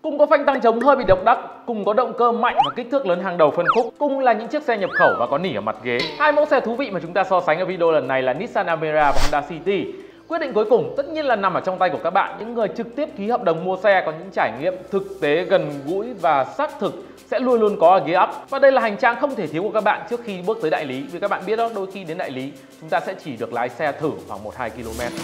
Cùng có phanh tăng trống hơi bị độc đắc, cùng có động cơ mạnh và kích thước lớn hàng đầu phân khúc, cùng là những chiếc xe nhập khẩu và có nỉ ở mặt ghế. Hai mẫu xe thú vị mà chúng ta so sánh ở video lần này là Nissan Almera và Honda City. Quyết định cuối cùng tất nhiên là nằm ở trong tay của các bạn, những người trực tiếp ký hợp đồng mua xe có những trải nghiệm thực tế gần gũi và xác thực sẽ luôn luôn có ở ghế ấp. Và đây là hành trang không thể thiếu của các bạn trước khi bước tới đại lý. Vì các bạn biết đó, đôi khi đến đại lý chúng ta sẽ chỉ được lái xe thử khoảng 1-2 km.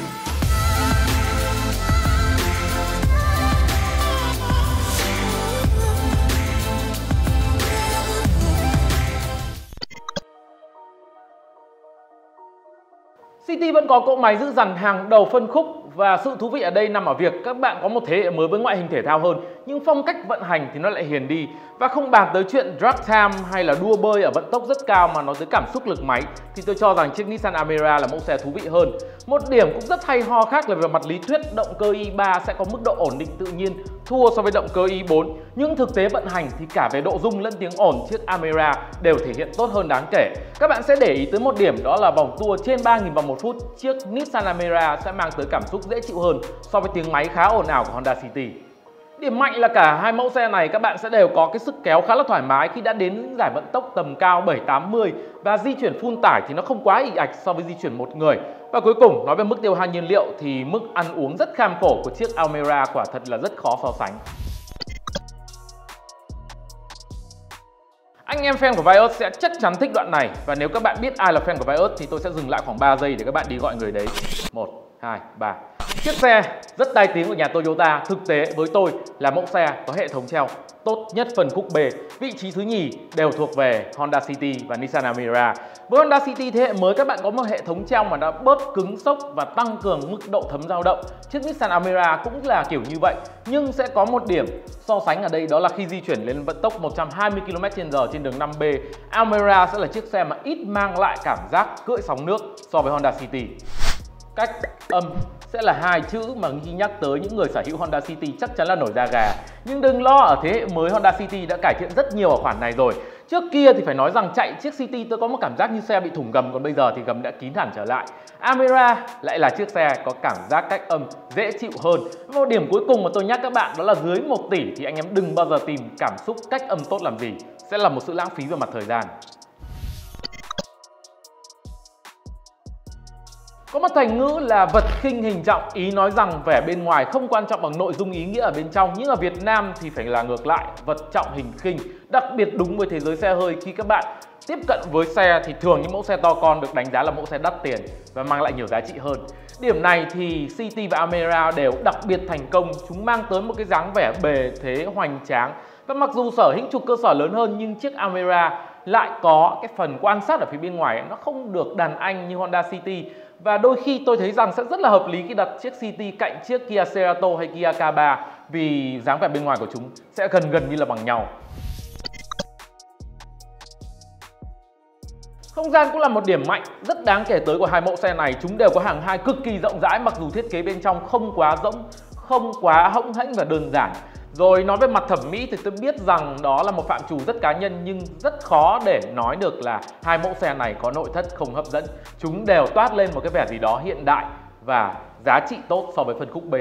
City vẫn có cỗ máy giữ dằn hàng đầu phân khúc và sự thú vị ở đây nằm ở việc các bạn có một thế hệ mới với ngoại hình thể thao hơn, nhưng phong cách vận hành thì nó lại hiền đi. Và không bàn tới chuyện drag time hay là đua bơi ở vận tốc rất cao mà nói tới cảm xúc lực máy thì tôi cho rằng chiếc Nissan Almera là mẫu xe thú vị hơn. Một điểm cũng rất hay ho khác là về mặt lý thuyết động cơ i3 sẽ có mức độ ổn định tự nhiên thua so với động cơ i4, nhưng thực tế vận hành thì cả về độ rung lẫn tiếng ồn chiếc Almera đều thể hiện tốt hơn đáng kể. Các bạn sẽ để ý tới một điểm, đó là vòng tua trên 3.000 vòng một phút, chiếc Nissan Almera sẽ mang tới cảm xúc dễ chịu hơn so với tiếng máy khá ồn ào của Honda City. Điểm mạnh là cả hai mẫu xe này các bạn sẽ đều có cái sức kéo khá là thoải mái khi đã đến giải vận tốc tầm cao 780 và di chuyển full tải thì nó không quá ì ạch so với di chuyển một người. Và cuối cùng nói về mức tiêu hao nhiên liệu thì mức ăn uống rất kham khổ của chiếc Almera quả thật là rất khó so sánh. Anh em fan của Vios sẽ chắc chắn thích đoạn này, và nếu các bạn biết ai là fan của Vios thì tôi sẽ dừng lại khoảng 3 giây để các bạn đi gọi người đấy. 1, 2, 3. Chiếc xe rất tai tiếng của nhà Toyota thực tế với tôi là mẫu xe có hệ thống treo tốt nhất phân khúc B. Vị trí thứ nhì đều thuộc về Honda City và Nissan Almera. Với Honda City thế hệ mới các bạn có một hệ thống treo mà đã bớt cứng sốc và tăng cường mức độ thấm dao động. Chiếc Nissan Almera cũng là kiểu như vậy, nhưng sẽ có một điểm so sánh ở đây, đó là khi di chuyển lên vận tốc 120 km/h trên đường 5B, Almera sẽ là chiếc xe mà ít mang lại cảm giác cưỡi sóng nước so với Honda City. Cách âm sẽ là hai chữ mà khi nhắc tới những người sở hữu Honda City chắc chắn là nổi da gà. Nhưng đừng lo, ở thế hệ mới Honda City đã cải thiện rất nhiều ở khoản này rồi. Trước kia thì phải nói rằng chạy chiếc City tôi có một cảm giác như xe bị thủng gầm, còn bây giờ thì gầm đã kín hẳn trở lại. Almera lại là chiếc xe có cảm giác cách âm dễ chịu hơn. Một điểm cuối cùng mà tôi nhắc các bạn đó là dưới 1 tỷ thì anh em đừng bao giờ tìm cảm xúc cách âm tốt làm gì, sẽ là một sự lãng phí về mặt thời gian. Có một thành ngữ là vật khinh hình trọng, ý nói rằng vẻ bên ngoài không quan trọng bằng nội dung ý nghĩa ở bên trong, nhưng ở Việt Nam thì phải là ngược lại, vật trọng hình khinh. Đặc biệt đúng với thế giới xe hơi, khi các bạn tiếp cận với xe thì thường những mẫu xe to con được đánh giá là mẫu xe đắt tiền và mang lại nhiều giá trị hơn. Điểm này thì City và Almera đều đặc biệt thành công, chúng mang tới một cái dáng vẻ bề thế hoành tráng. Và mặc dù sở hữu trục cơ sở lớn hơn nhưng chiếc Almera lại có cái phần quan sát ở phía bên ngoài nó không được đàn anh như Honda City. Và đôi khi tôi thấy rằng sẽ rất là hợp lý khi đặt chiếc City cạnh chiếc Kia Cerato hay Kia K3 vì dáng vẻ bên ngoài của chúng sẽ gần như là bằng nhau. Không gian cũng là một điểm mạnh rất đáng kể tới của hai mẫu xe này. Chúng đều có hàng hai cực kỳ rộng rãi, mặc dù thiết kế bên trong không quá rỗng, không quá hõng hẽnh và đơn giản. Rồi nói về mặt thẩm mỹ thì tôi biết rằng đó là một phạm trù rất cá nhân, nhưng rất khó để nói được là hai mẫu xe này có nội thất không hấp dẫn. Chúng đều toát lên một cái vẻ gì đó hiện đại và giá trị tốt so với phân khúc B.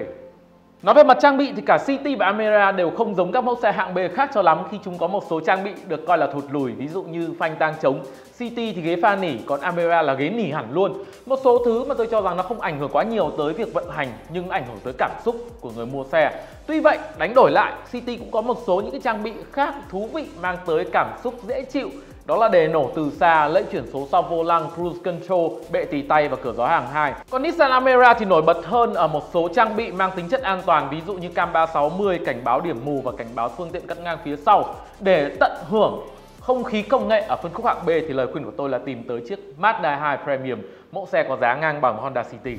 Nói về mặt trang bị thì cả City và Almera đều không giống các mẫu xe hạng B khác cho lắm, khi chúng có một số trang bị được coi là thụt lùi, ví dụ như phanh tang trống. City thì ghế pha nỉ, còn Almera là ghế nỉ hẳn luôn. Một số thứ mà tôi cho rằng nó không ảnh hưởng quá nhiều tới việc vận hành nhưng ảnh hưởng tới cảm xúc của người mua xe. Tuy vậy, đánh đổi lại, City cũng có một số những cái trang bị khác thú vị mang tới cảm xúc dễ chịu. Đó là đề nổ từ xa, lẫy chuyển số sau vô lăng, cruise control, bệ tì tay và cửa gió hàng hai. Còn Nissan Almera thì nổi bật hơn ở một số trang bị mang tính chất an toàn, ví dụ như cam 360, cảnh báo điểm mù và cảnh báo phương tiện cắt ngang phía sau. Để tận hưởng không khí công nghệ ở phân khúc hạng B thì lời khuyên của tôi là tìm tới chiếc Mazda 2 Premium, mẫu xe có giá ngang bằng Honda City.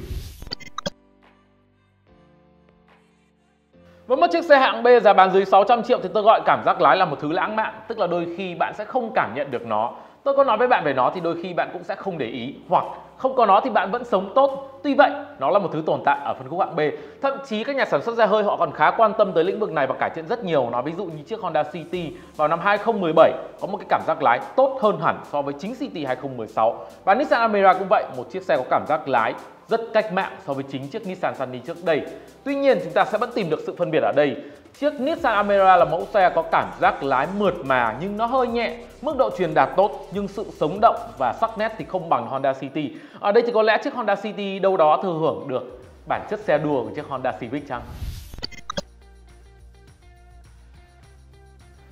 Với một chiếc xe hạng B giá bán dưới 600 triệu thì tôi gọi cảm giác lái là một thứ lãng mạn, tức là đôi khi bạn sẽ không cảm nhận được nó. Tôi có nói với bạn về nó thì đôi khi bạn cũng sẽ không để ý, hoặc không có nó thì bạn vẫn sống tốt. Tuy vậy, nó là một thứ tồn tại ở phân khúc hạng B. Thậm chí các nhà sản xuất xe hơi họ còn khá quan tâm tới lĩnh vực này và cải thiện rất nhiều. Nói ví dụ như chiếc Honda City vào năm 2017 có một cái cảm giác lái tốt hơn hẳn so với chính City 2016. Và Nissan Almera cũng vậy, một chiếc xe có cảm giác lái rất cách mạng so với chính chiếc Nissan Sunny trước đây. Tuy nhiên chúng ta sẽ vẫn tìm được sự phân biệt ở đây. Chiếc Nissan Almera là mẫu xe có cảm giác lái mượt mà nhưng nó hơi nhẹ, mức độ truyền đạt tốt nhưng sự sống động và sắc nét thì không bằng Honda City. Ở đây thì có lẽ chiếc Honda City đâu đó thừa hưởng được bản chất xe đua của chiếc Honda Civic chăng?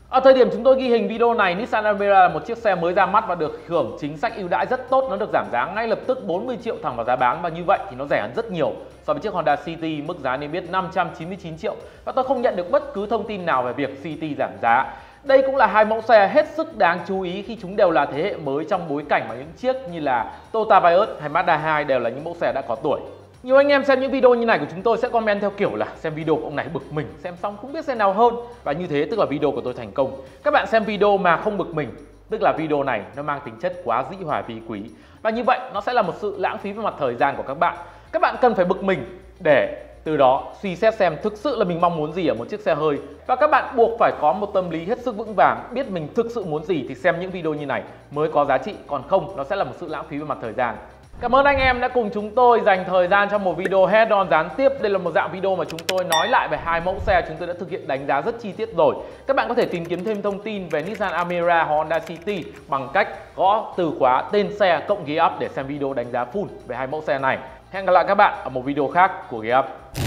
Ở thời điểm chúng tôi ghi hình video này, Nissan Almera là một chiếc xe mới ra mắt và được hưởng chính sách ưu đãi rất tốt. Nó được giảm giá ngay lập tức 40 triệu thẳng vào giá bán, và như vậy thì nó rẻ hơn rất nhiều so với chiếc Honda City, mức giá niêm yết 599 triệu. Và tôi không nhận được bất cứ thông tin nào về việc City giảm giá. Đây cũng là hai mẫu xe hết sức đáng chú ý khi chúng đều là thế hệ mới trong bối cảnh mà những chiếc như là Toyota Vios hay Mazda 2 đều là những mẫu xe đã có tuổi. Nhiều anh em xem những video như này của chúng tôi sẽ comment theo kiểu là xem video của ông này bực mình, xem xong không biết xe nào hơn. Và như thế tức là video của tôi thành công. Các bạn xem video mà không bực mình, tức là video này nó mang tính chất quá dĩ hòa vi quý. Và như vậy nó sẽ là một sự lãng phí về mặt thời gian của các bạn. Các bạn cần phải bực mình để từ đó suy xét xem thực sự là mình mong muốn gì ở một chiếc xe hơi. Và các bạn buộc phải có một tâm lý hết sức vững vàng, biết mình thực sự muốn gì thì xem những video như này mới có giá trị, còn không nó sẽ là một sự lãng phí về mặt thời gian. Cảm ơn anh em đã cùng chúng tôi dành thời gian trong một video head on gián tiếp. Đây là một dạng video mà chúng tôi nói lại về hai mẫu xe chúng tôi đã thực hiện đánh giá rất chi tiết rồi. Các bạn có thể tìm kiếm thêm thông tin về Nissan Almera, Honda City bằng cách gõ từ khóa tên xe cộng GearUp để xem video đánh giá full về hai mẫu xe này. Hẹn gặp lại các bạn ở một video khác của GearUp.